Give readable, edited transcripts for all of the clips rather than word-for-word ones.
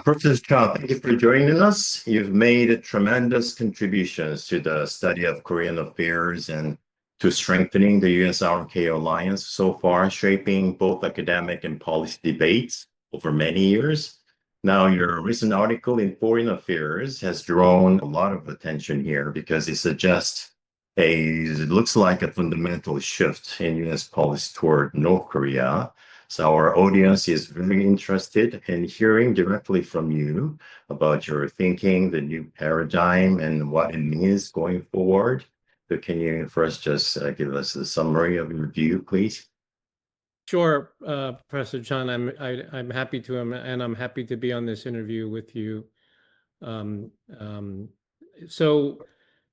Professor Chow, thank you for joining us. You've made tremendous contributions to the study of Korean affairs and to strengthening the U.S. ROK alliance so far, shaping both academic and policy debates over many years. Now, your recent article in Foreign Affairs has drawn a lot of attention here because it suggests it looks like a fundamental shift in U.S. policy toward North Korea. So our audience is very interested in hearing directly from you about your thinking, the new paradigm, and what it means going forward. So can you first just give us a summary of your view, please? Sure, Professor Chan. I'm happy to, and I'm happy to be on this interview with you. So,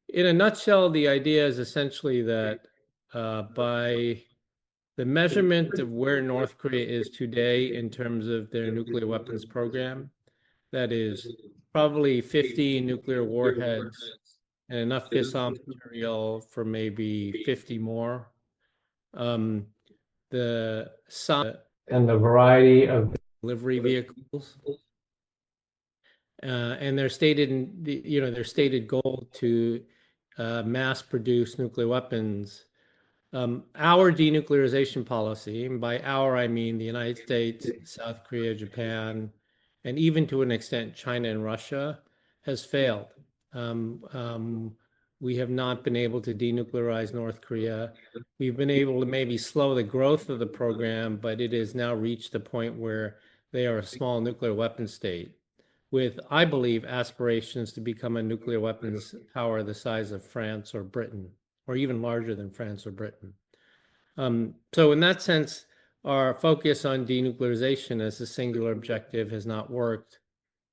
in a nutshell, the idea is essentially that by the measurement of where North Korea is today in terms of their nuclear weapons program, that is probably 50 nuclear warheads and enough fissile material for maybe 50 more. The size and the variety of delivery vehicles, and their stated goal to mass produce nuclear weapons. Our denuclearization policy, and by our I mean the United States, South Korea, Japan, and even to an extent China and Russia, has failed. We have not been able to denuclearize North Korea. We've been able to maybe slow the growth of the program, but it has now reached the point where they are a small nuclear weapon state with, I believe, aspirations to become a nuclear weapons power the size of France or Britain, or even larger than France or Britain. So in that sense, our focus on denuclearization as a singular objective has not worked.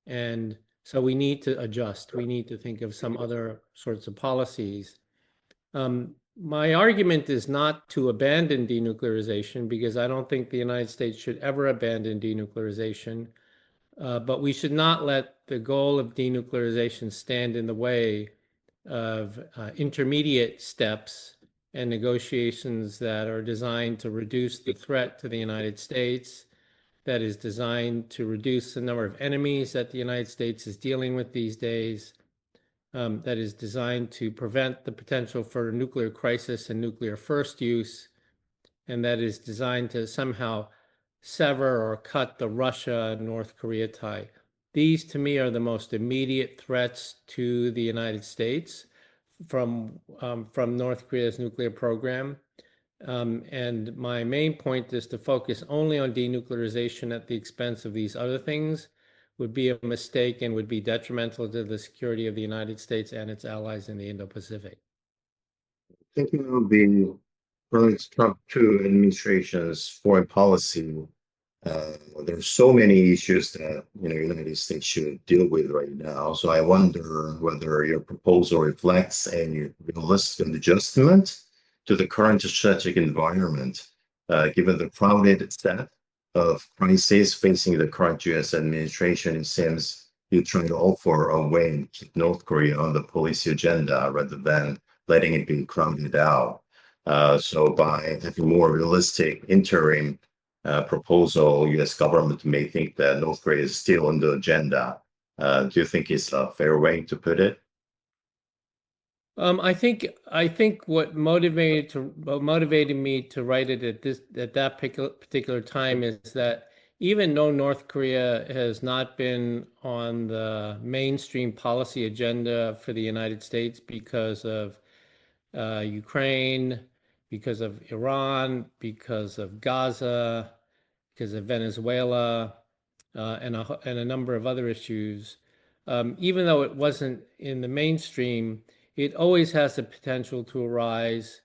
And so we need to adjust. We need to think of some other sorts of policies. My argument is not to abandon denuclearization, because I don't think the United States should ever abandon denuclearization. But we should not let the goal of denuclearization stand in the way of intermediate steps and negotiations that are designed to reduce the threat to the United States, that is designed to reduce the number of enemies that the United States is dealing with these days, that is designed to prevent the potential for a nuclear crisis and nuclear first use, and that is designed to somehow sever or cut the Russia-North Korea tie. These, to me, are the most immediate threats to the United States from North Korea's nuclear program. And my main point is to focus only on denuclearization at the expense of these other things would be a mistake and would be detrimental to the security of the United States and its allies in the Indo-Pacific. Thinking of the current Trump 2 administration's foreign policy, there's so many issues that United States should deal with right now. So I wonder whether your proposal reflects a realistic adjustment to the current strategic environment, given the crowded set of crises facing the current U.S. administration. It seems you try to offer a way and keep North Korea on the policy agenda rather than letting it be crowded out. So by having more realistic interim proposal, U.S. government may think that North Korea is still on the agenda. Do you think it's a fair way to put it? I think what motivated me to write it at that particular time is that even though North Korea has not been on the mainstream policy agenda for the United States because of Ukraine, because of Iran, because of Gaza, because of Venezuela, and a number of other issues, even though it wasn't in the mainstream, it always has the potential to arise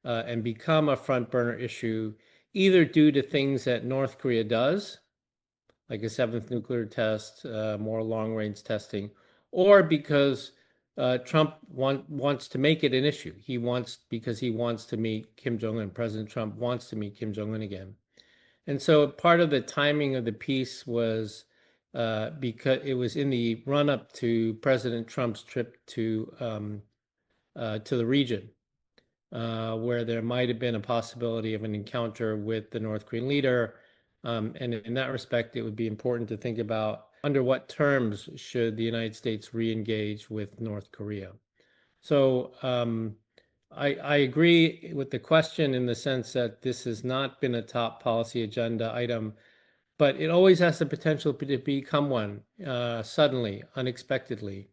and become a front burner issue, either due to things that North Korea does, like a seventh nuclear test, more long-range testing, or because Trump wants to make it an issue. Because he wants to meet Kim Jong-un. President Trump wants to meet Kim Jong-un again. And so part of the timing of the piece was because it was in the run-up to President Trump's trip to the region, where there might have been a possibility of an encounter with the North Korean leader. And in that respect, it would be important to think about under what terms should the United States re-engage with North Korea? So I agree with the question in the sense that this has not been a top policy agenda item, but it always has the potential to become one suddenly, unexpectedly.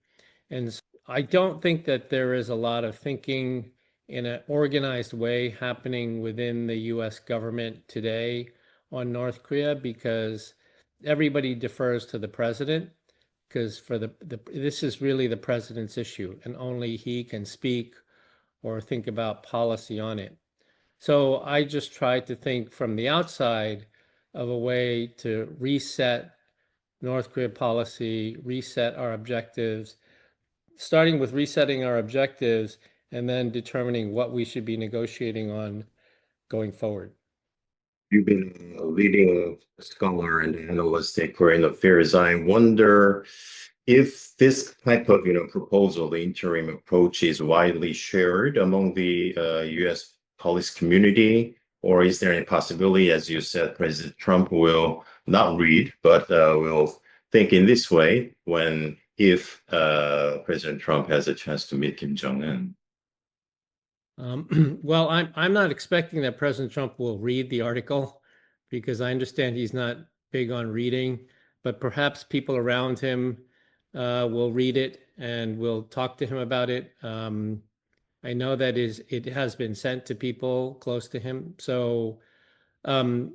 And so I don't think that there is a lot of thinking in an organized way happening within the U.S. government today on North Korea because everybody defers to the president because for this is really the president's issue and only he can speak or think about policy on it. So I just tried to think from the outside of a way to reset North Korea policy, reset our objectives, starting with resetting our objectives and then determining what we should be negotiating on going forward. You've been a leading scholar and analyst in Korean affairs. I wonder if this type of, proposal, the interim approach, is widely shared among the U.S. policy community, or is there any possibility, as you said, President Trump will not read, but will think in this way if President Trump has a chance to meet Kim Jong-un? Well, I'm not expecting that President Trump will read the article because I understand he's not big on reading, but perhaps people around him will read it and will talk to him about it. I know that it has been sent to people close to him. Um,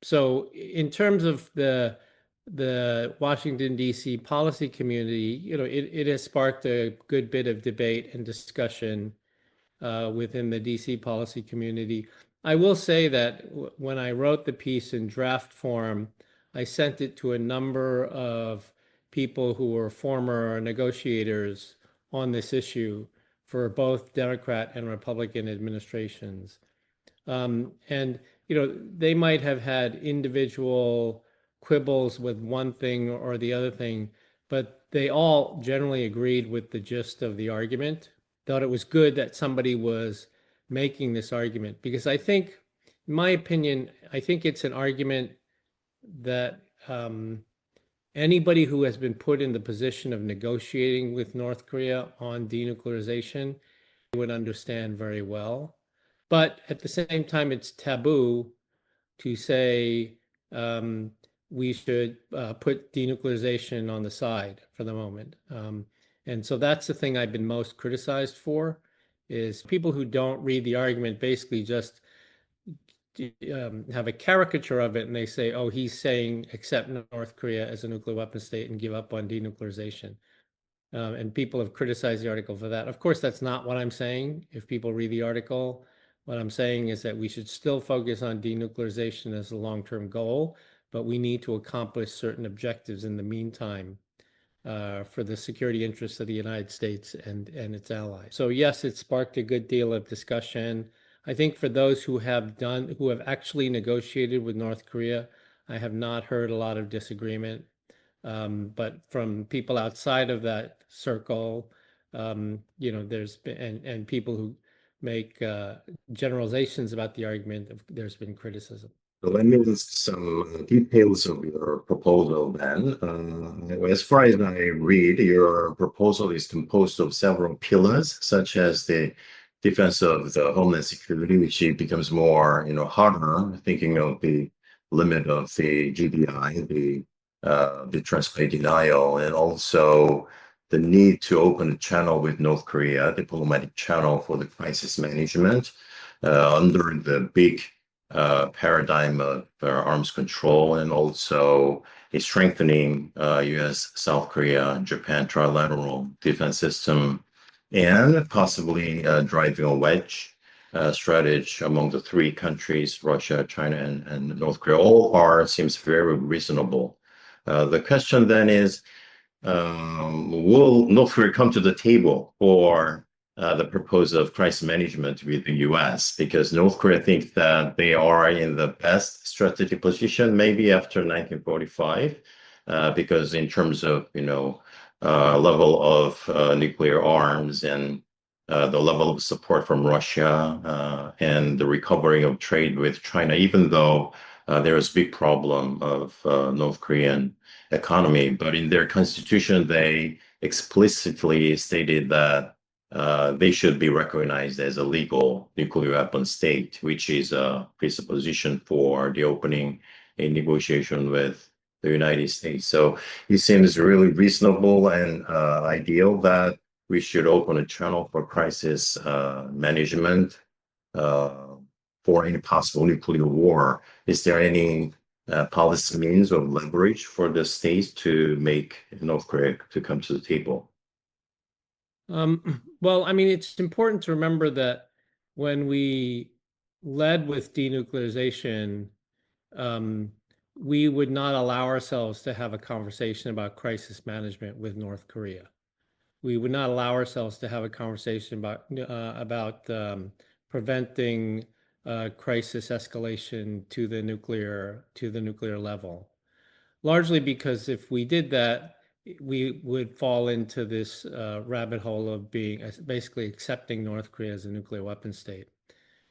so in terms of the Washington, D.C. policy community, it has sparked a good bit of debate and discussion within the DC policy community. I will say that when I wrote the piece in draft form, I sent it to a number of people who were former negotiators on this issue for both Democrat and Republican administrations. And they might have had individual quibbles with one thing or the other thing, but they all generally agreed with the gist of the argument. Thought it was good that somebody was making this argument because I think, in my opinion, I think it's an argument that anybody who has been put in the position of negotiating with North Korea on denuclearization would understand very well. But at the same time, it's taboo to say we should put denuclearization on the side for the moment. And so that's the thing I've been most criticized for is people who don't read the argument basically just have a caricature of it and they say, oh, he's saying accept North Korea as a nuclear weapon state and give up on denuclearization. And people have criticized the article for that. Of course, that's not what I'm saying. If people read the article, what I'm saying is that we should still focus on denuclearization as a long-term goal, but we need to accomplish certain objectives in the meantime for the security interests of the United States and its allies. So yes, it sparked a good deal of discussion. I think for those who have actually negotiated with North Korea, I have not heard a lot of disagreement. But from people outside of that circle, there's been, and people who make generalizations about the argument, there's been criticism. So let me list some details of your proposal then. As far as I read, your proposal is composed of several pillars, such as the defense of the homeland security, which becomes more, harder, thinking of the limit of the GDI, the deterrence by denial, and also the need to open a channel with North Korea, diplomatic channel for the crisis management under the big paradigm of arms control, and also a strengthening U.S., South Korea, Japan trilateral defense system, and possibly driving a wedge strategy among the three countries, Russia, China, and North Korea. All seems very reasonable. The question then is, will North Korea come to the table for the proposal of crisis management with the U.S.? Because North Korea thinks that they are in the best strategic position, maybe after 1945, because in terms of, level of nuclear arms and the level of support from Russia and the recovering of trade with China, even though there was a big problem of North Korean economy. But in their constitution, they explicitly stated that they should be recognized as a legal nuclear weapon state, which is a presupposition for the opening a negotiation with the United States. So it seems really reasonable and ideal that we should open a channel for crisis management uh, for any possible nuclear war. Is there any policy means of leverage for the states to make North Korea to come to the table? Well, I mean, it's important to remember that when we led with denuclearization, um, we would not allow ourselves to have a conversation about crisis management with North Korea. We would not allow ourselves to have a conversation about preventing crisis escalation to the nuclear level. Largely because if we did that, we would fall into this rabbit hole of being basically accepting North Korea as a nuclear weapon state.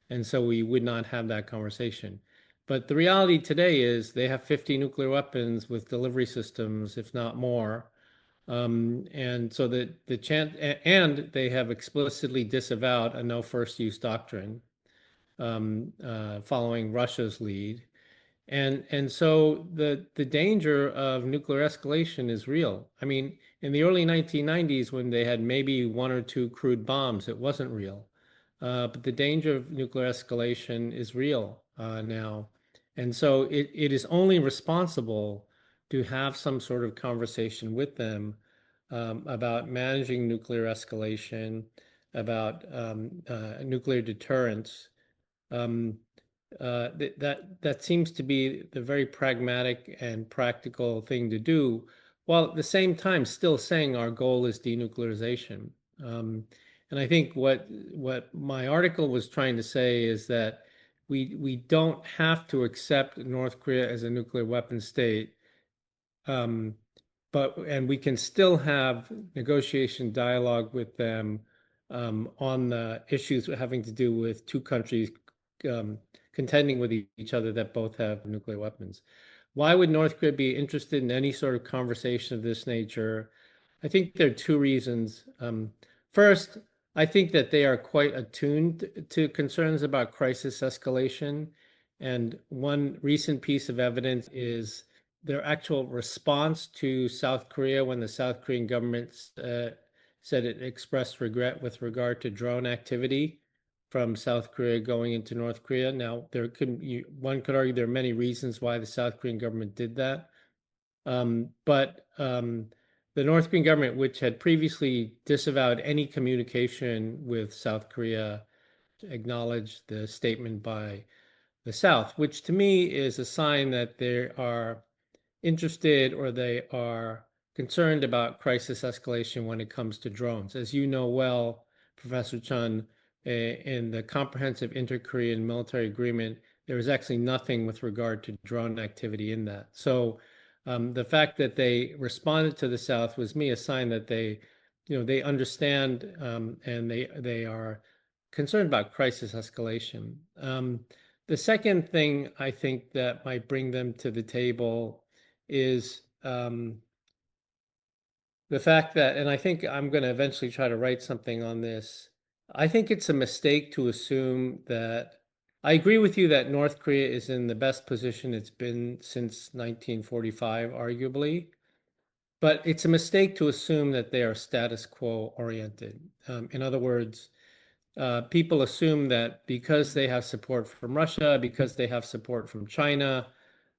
And so we would not have that conversation. But the reality today is they have 50 nuclear weapons with delivery systems, if not more. And so the chance, and they have explicitly disavowed a no first use doctrine, following Russia's lead. And so the danger of nuclear escalation is real. I mean, in the early 1990s, when they had maybe one or two crude bombs, it wasn't real. But the danger of nuclear escalation is real now. And so it is only responsible to have some sort of conversation with them about managing nuclear escalation, about nuclear deterrence. Um, that seems to be the very pragmatic and practical thing to do, while at the same time still saying our goal is denuclearization. Um, and I think what my article was trying to say is that we don't have to accept North Korea as a nuclear weapon state, um, and we can still have negotiation dialogue with them on the issues having to do with two countries um, contending with each other that both have nuclear weapons. Why would North Korea be interested in any sort of conversation of this nature? I think there are two reasons. First, I think that they are quite attuned to concerns about crisis escalation. And one recent piece of evidence is their actual response to South Korea when the South Korean government said it expressed regret with regard to drone activity from South Korea going into North Korea. Now, one could argue there are many reasons why the South Korean government did that. But the North Korean government, which had previously disavowed any communication with South Korea, acknowledged the statement by the South, which to me is a sign that they are interested or they are concerned about crisis escalation when it comes to drones. As you know well, Professor Chun, in the comprehensive inter-Korean military agreement, there is actually nothing with regard to drone activity in that. So the fact that they responded to the South was me a sign that they understand and they are concerned about crisis escalation. The second thing I think that might bring them to the table is the fact that, and I think I'm going to eventually try to write something on this. I think it's a mistake to assume that. I agree with you that North Korea is in the best position it's been since 1945, arguably, but it's a mistake to assume that they are status quo oriented. In other words, people assume that because they have support from Russia, because they have support from China,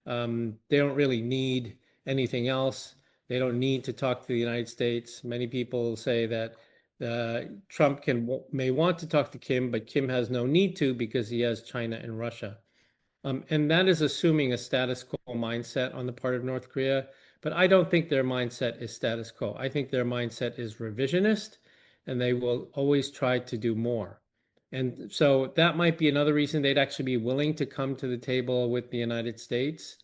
they don't really need anything else. They don't need to talk to the United States. Many people say that Trump may want to talk to Kim, but Kim has no need to because he has China and Russia. And that is assuming a status quo mindset on the part of North Korea. But I don't think their mindset is status quo. I think their mindset is revisionist, and they will always try to do more. And so that might be another reason they'd actually be willing to come to the table with the United States,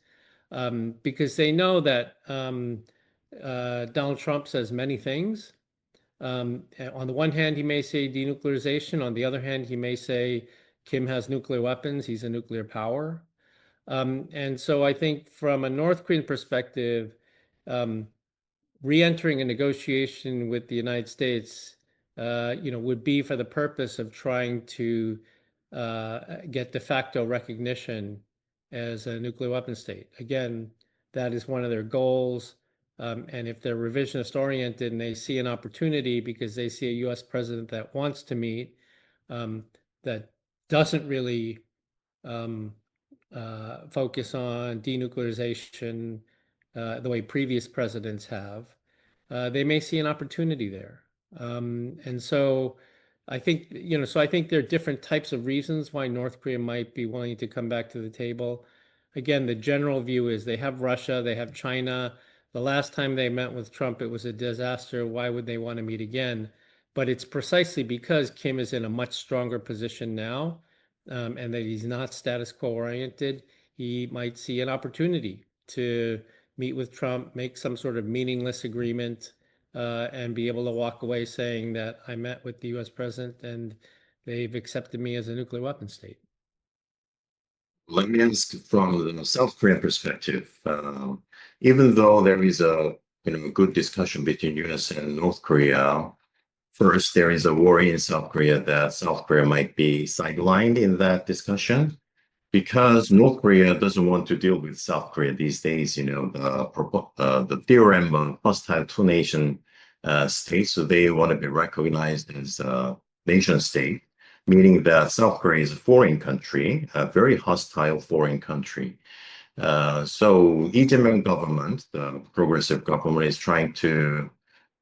because they know that Donald Trump says many things. On the one hand, he may say denuclearization. On the other hand, he may say Kim has nuclear weapons. He's a nuclear power. And so I think from a North Korean perspective, um, re-entering a negotiation with the United States, would be for the purpose of trying to get de facto recognition as a nuclear weapon state. Again, that is one of their goals. And if they're revisionist oriented and they see an opportunity because they see a U.S. president that wants to meet, um, that doesn't really um, focus on denuclearization the way previous presidents have, they may see an opportunity there. And so I think, so I think there are different types of reasons why North Korea might be willing to come back to the table. Again, the general view is they have Russia, they have China. The last time they met with Trump, it was a disaster. Why would they want to meet again? But it's precisely because Kim is in a much stronger position now, and that he's not status quo oriented. He might see an opportunity to meet with Trump, make some sort of meaningless agreement, and be able to walk away saying that I met with the U.S. president and they've accepted me as a nuclear weapon state. Let me ask from the South Korean perspective. Even though there is a good discussion between U.S. and North Korea, first there is a worry in South Korea that South Korea might be sidelined in that discussion because North Korea doesn't want to deal with South Korea these days. The theorem of hostile two-nation states, so they want to be recognized as a nation state, meaning that South Korea is a foreign country, a very hostile foreign country. So Lee Jae-myung government, the progressive government, is trying to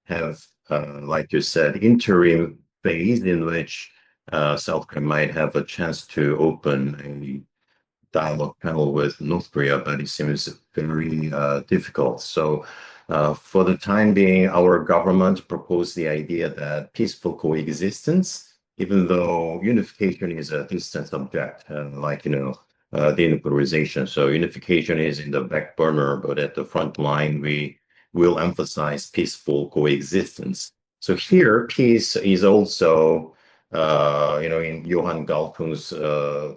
have, like you said, interim phase in which South Korea might have a chance to open a dialogue panel with North Korea, but it seems very difficult. So, for the time being, our government proposed the idea that peaceful coexistence, even though unification is a distant subject, denuclearization. So, unification is in the back burner, but at the front line, we will emphasize peaceful coexistence. So, here, peace is also in Johann Galkung's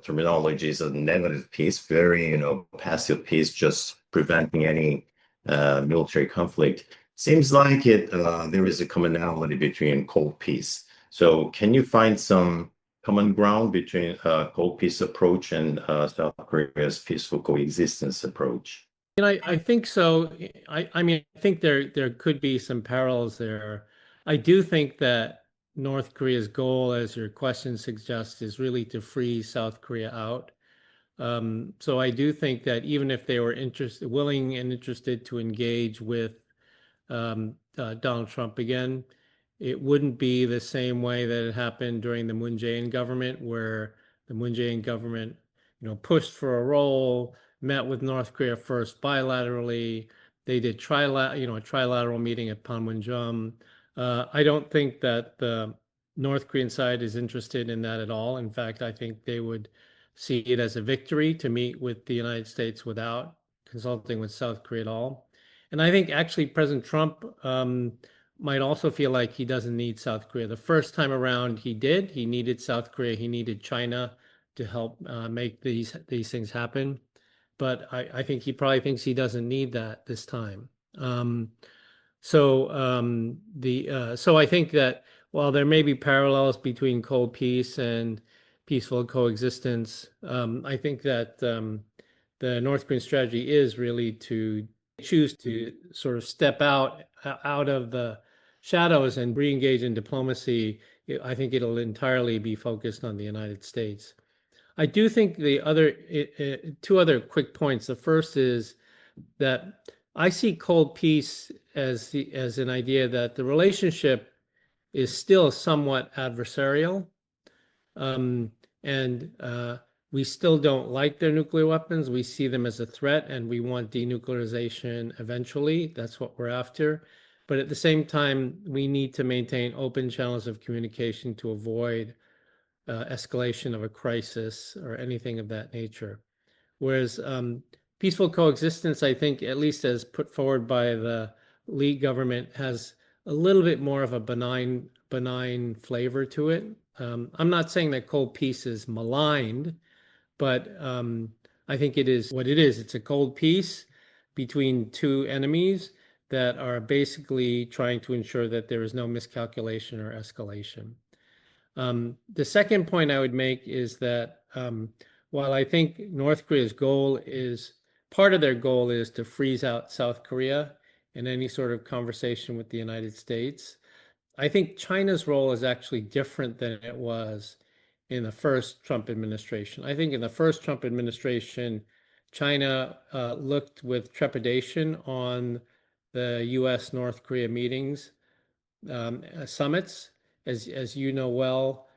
terminology, is a negative peace, very, passive peace, just preventing any military conflict. Seems like there is a commonality between cold peace. So can you find some common ground between cold peace approach and South Korea's peaceful coexistence approach? And I think so. I mean, I think there could be some parallels there. I do think that North Korea's goal, as your question suggests, is really to free South Korea out. So I do think that even if they were willing and interested to engage with Donald Trump again, it wouldn't be the same way that it happened during the Moon Jae-in government, where the Moon Jae-in government, pushed for a role, met with North Korea first bilaterally. They did a trilateral meeting at Panmunjom. I don't think that the North Korean side is interested in that at all. In fact, I think they would see it as a victory to meet with the United States without consulting with South Korea at all. And I think actually President Trump might also feel like he doesn't need South Korea. The first time around, he did. He needed South Korea. He needed China to help make these things happen. But I think he probably thinks he doesn't need that this time. So I think that while there may be parallels between cold peace and peaceful coexistence, I think that the North Korean strategy is really to choose to sort of step out of the shadows and re-engage in diplomacy. I think it'll entirely be focused on the United States. I do think the other two other quick points. The first is that I see cold peace as an idea that the relationship is still somewhat adversarial, um, and we still don't like their nuclear weapons. We see them as a threat, and we want denuclearization eventually. That's what we're after. But at the same time, we need to maintain open channels of communication to avoid escalation of a crisis or anything of that nature. Whereas peaceful coexistence, I think, at least as put forward by the Lee government, has a little bit more of a benign flavor to it. I'm not saying that cold peace is maligned, but I think it is what it is. It's a cold peace between two enemies that are basically trying to ensure that there is no miscalculation or escalation. The second point I would make is that while I think North Korea's goal is, part of their goal is to freeze out South Korea in any sort of conversation with the United States, I think China's role is actually different than it was in the first Trump administration. I think in the first Trump administration, China looked with trepidation on the U.S. North Korea meetings, summits. As you know well,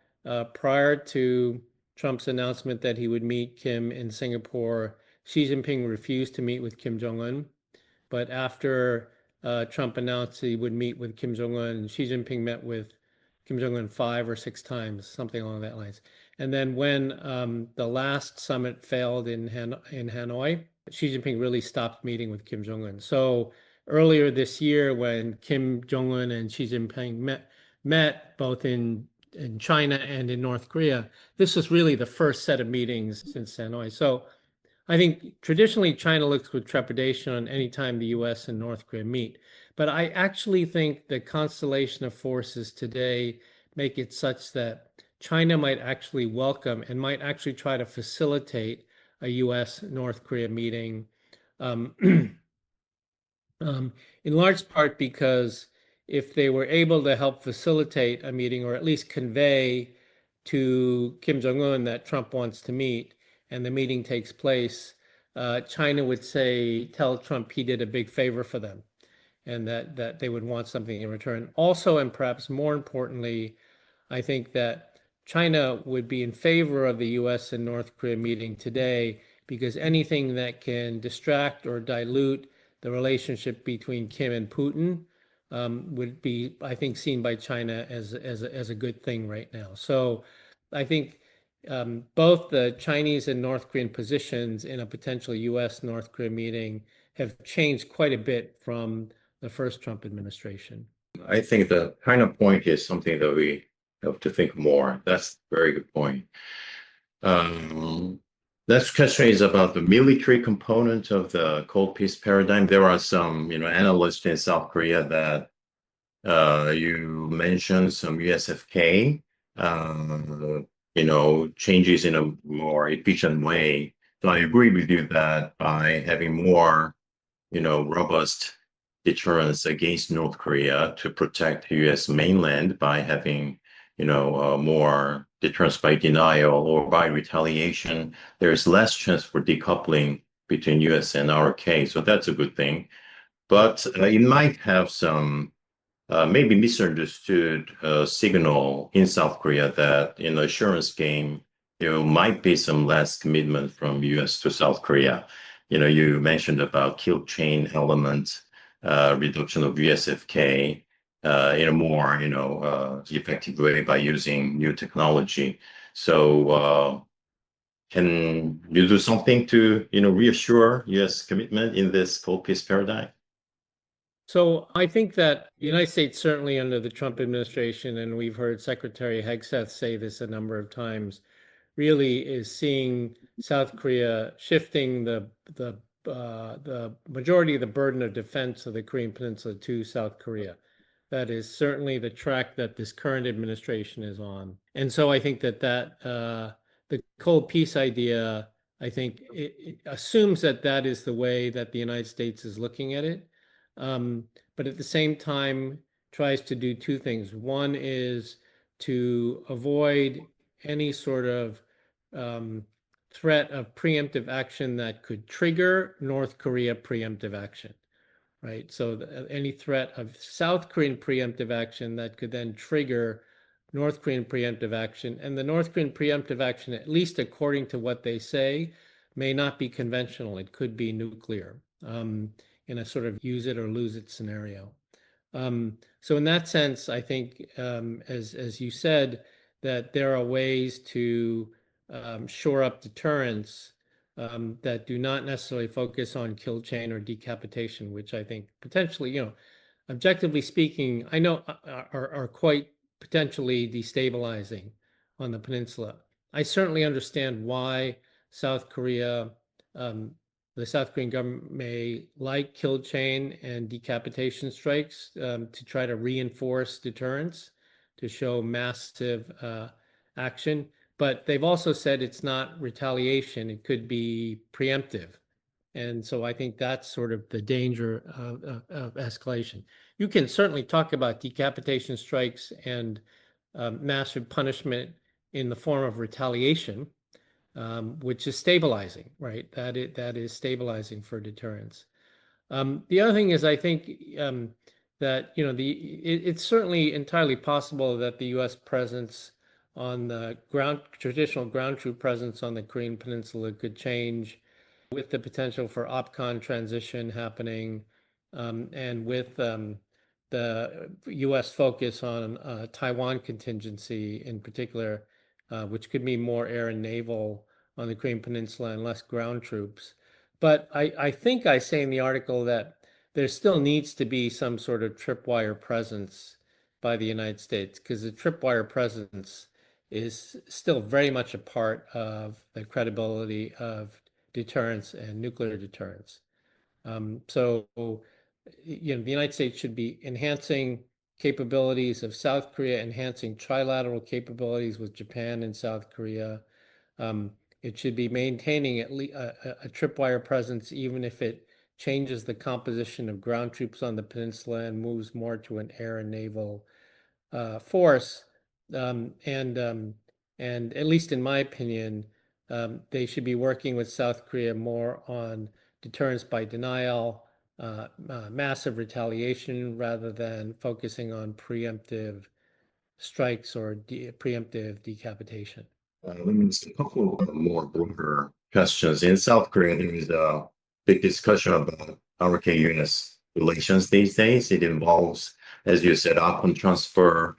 prior to Trump's announcement that he would meet Kim in Singapore, Xi Jinping refused to meet with Kim Jong-un. But after Trump announced he would meet with Kim Jong-un, Xi Jinping met with Kim Jong-un 5 or 6 times, something along that lines. And then when the last summit failed in Hanoi, Xi Jinping really stopped meeting with Kim Jong-un. So earlier this year, when Kim Jong-un and Xi Jinping met both in China and in North Korea, this was really the first set of meetings since Hanoi. So I think traditionally China looks with trepidation on any time the US and North Korea meet. But I actually think the constellation of forces today make it such that China might actually welcome and might actually try to facilitate a US North Korea meeting, um, in large part because if they were able to help facilitate a meeting or at least convey to Kim Jong-un that Trump wants to meet, and the meeting takes place, China would tell Trump he did a big favor for them, and that they would want something in return. Also, and perhaps more importantly, I think that China would be in favor of the U.S. and North Korea meeting today because anything that can distract or dilute the relationship between Kim and Putin would be, I think, seen by China as a good thing right now. So I think both the Chinese and North Korean positions in a potential U.S. North Korea meeting have changed quite a bit from the first Trump administration. I think the kind of point is something that we have to think more. That's a very good point. Next question is about the military component of the Cold Peace paradigm. There are some, analysts in South Korea that you mentioned some USFK, changes in a more efficient way. So I agree with you that by having more, robust deterrence against North Korea to protect U.S. mainland by having, more deterrence by denial or by retaliation, there's less chance for decoupling between U.S. and ROK. So that's a good thing. But it might have some maybe misunderstood signal in South Korea that in the assurance game, there might be some less commitment from US to South Korea. You mentioned about kill chain element, reduction of USFK in a more, effective way by using new technology. So can you do something to, reassure US commitment in this cold peace paradigm? So I think that the United States, certainly under the Trump administration, and we've heard Secretary Hegseth say this a number of times, really is seeing South Korea shifting the majority of the burden of defense of the Korean Peninsula to South Korea. That is certainly the track that this current administration is on. And so I think that the cold peace idea, I think it assumes that that is the way that the United States is looking at it. But at the same time tries to do two things. One is to avoid any sort of threat of preemptive action that could trigger North Korea preemptive action, right? So any threat of South Korean preemptive action that could then trigger North Korean preemptive action. And the North Korean preemptive action, at least according to what they say, may not be conventional. It could be nuclear. In a sort of use it or lose it scenario. So in that sense, I think, as you said, that there are ways to shore up deterrence that do not necessarily focus on kill chain or decapitation, which I think potentially, objectively speaking, I know are quite potentially destabilizing on the peninsula. I certainly understand why South Korea the South Korean government may like kill chain and decapitation strikes to try to reinforce deterrence, to show massive action. But they've also said it's not retaliation, it could be preemptive. And so I think that's sort of the danger of escalation. You can certainly talk about decapitation strikes and massive punishment in the form of retaliation, which is stabilizing, right? That is stabilizing for deterrence. The other thing is, I think that it's certainly entirely possible that the U.S. presence on the ground, traditional ground troop presence on the Korean Peninsula could change with the potential for OPCON transition happening, and with the U.S. focus on Taiwan contingency in particular, which could mean more air and naval on the Korean Peninsula and less ground troops. But I think I say in the article that there still needs to be some sort of tripwire presence by the United States, because the tripwire presence is still very much a part of the credibility of deterrence and nuclear deterrence. So, the United States should be enhancing capabilities of South Korea, enhancing trilateral capabilities with Japan and South Korea. It should be maintaining at least a tripwire presence, even if it changes the composition of ground troops on the peninsula and moves more to an air and naval force. And at least in my opinion, they should be working with South Korea more on deterrence by denial, massive retaliation, rather than focusing on preemptive strikes or preemptive decapitation. Let me ask a couple of more broader questions. In South Korea, there is a big discussion about ROK-U.S relations these days. It involves, as you said, outcome transfer,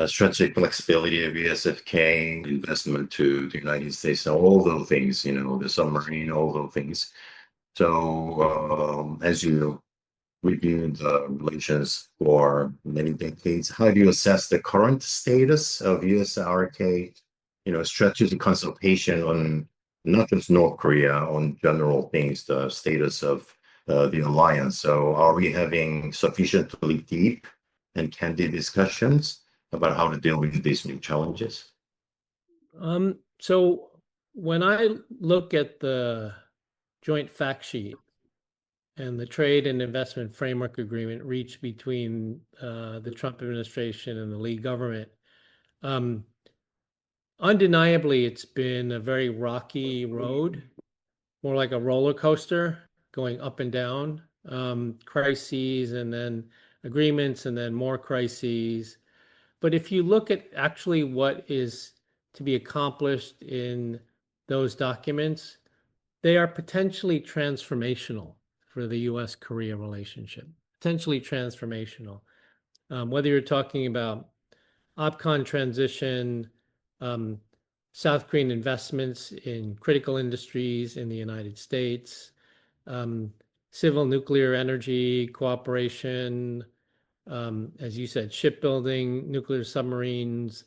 strategic flexibility of USFK, investment to the United States, so all those things, the submarine, all those things. So, as you reviewed the relations for many decades, how do you assess the current status of U.S. ROK, strategic consultation on not just North Korea, on general things, the status of the alliance? So, are we having sufficiently deep and candid discussions about how to deal with these new challenges? So when I look at the joint fact sheet and the trade and investment framework agreement reached between the Trump administration and the Lee government, undeniably, it's been a very rocky road, more like a roller coaster going up and down, crises and then agreements and then more crises. But if you look at actually what is to be accomplished in those documents, they are potentially transformational for the U.S. Korea relationship, potentially transformational. Whether you're talking about OPCON transition, South Korean investments in critical industries in the United States, civil nuclear energy cooperation, as you said, shipbuilding, nuclear submarines.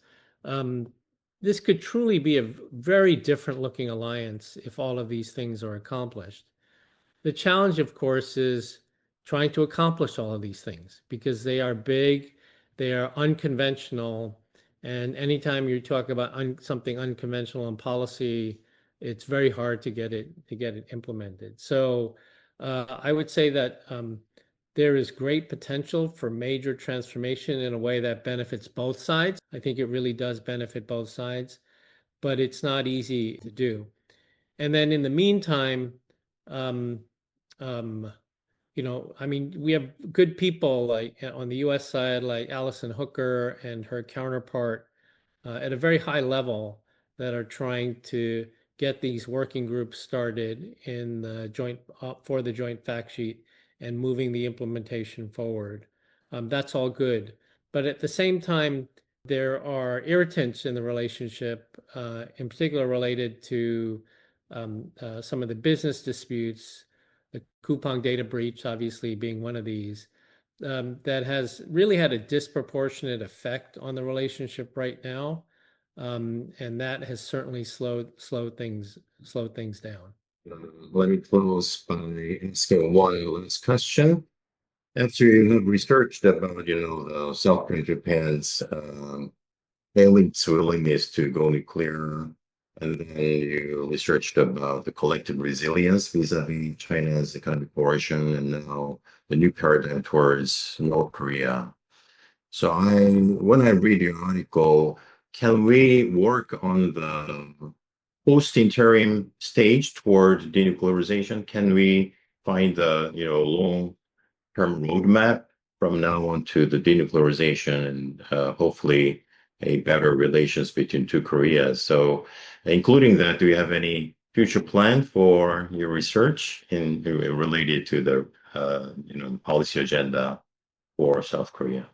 This could truly be a very different looking alliance if all of these things are accomplished. The challenge, of course, is trying to accomplish all of these things because they are big, they are unconventional, and anytime you talk about something unconventional in policy, it's very hard to get it implemented. So I would say that there is great potential for major transformation in a way that benefits both sides. I think it really does benefit both sides, but it's not easy to do. And then in the meantime, I mean, we have good people like on the U.S. side, like Allison Hooker and her counterpart at a very high level that are trying to get these working groups started in the joint for the joint fact sheet and moving the implementation forward. That's all good. But at the same time, there are irritants in the relationship, in particular related to some of the business disputes, the coupon data breach obviously being one of these, that has really had a disproportionate effect on the relationship right now. And that has certainly slowed things down. let me close by asking one last question. After you have researched about, the South Korean Japan's its willingness to go nuclear, and then you researched about the collective resilience vis-a-vis China's economic coercion, and now the new paradigm towards North Korea. So when I read your article, can we work on the post-interim stage toward denuclearization? Can we find the, long-term roadmap from now on to the denuclearization and hopefully a better relations between two Koreas? So, including that, do you have any future plan for your research related to the policy agenda for South Korea?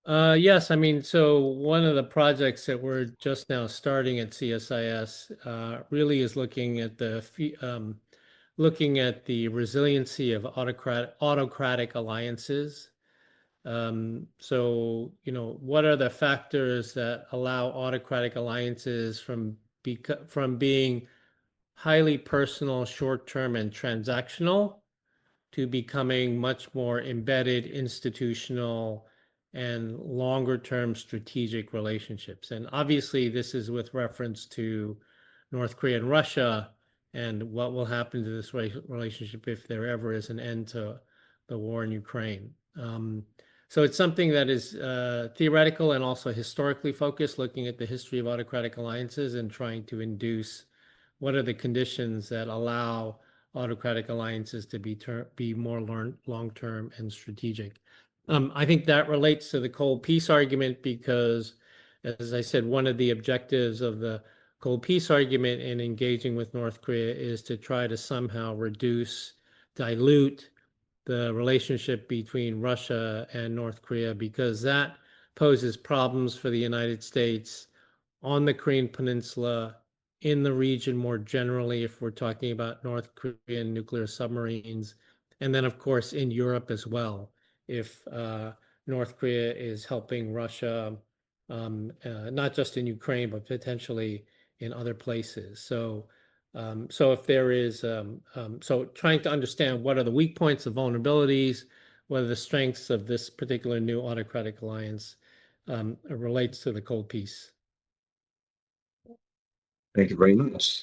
Yes, I mean, so one of the projects that we're just now starting at CSIS really is looking at the resiliency of autocratic alliances. So, what are the factors that allow autocratic alliances from being highly personal, short-term, and transactional to becoming much more embedded, institutional, and longer term strategic relationships. And obviously, this is with reference to North Korea and Russia and what will happen to this relationship if there ever is an end to the war in Ukraine. So it's something that is theoretical and also historically focused, looking at the history of autocratic alliances and trying to induce what are the conditions that allow autocratic alliances to be more long-term and strategic. I think that relates to the cold peace argument because, as I said, one of the objectives of the cold peace argument in engaging with North Korea is to try to somehow dilute the relationship between Russia and North Korea, because that poses problems for the United States on the Korean Peninsula, in the region more generally, if we're talking about North Korean nuclear submarines, and then, of course, in Europe as well, if North Korea is helping Russia, not just in Ukraine, but potentially in other places. So if there is, so trying to understand what are the weak points, the vulnerabilities, what are the strengths of this particular new autocratic alliance relates to the cold peace. Thank you very much.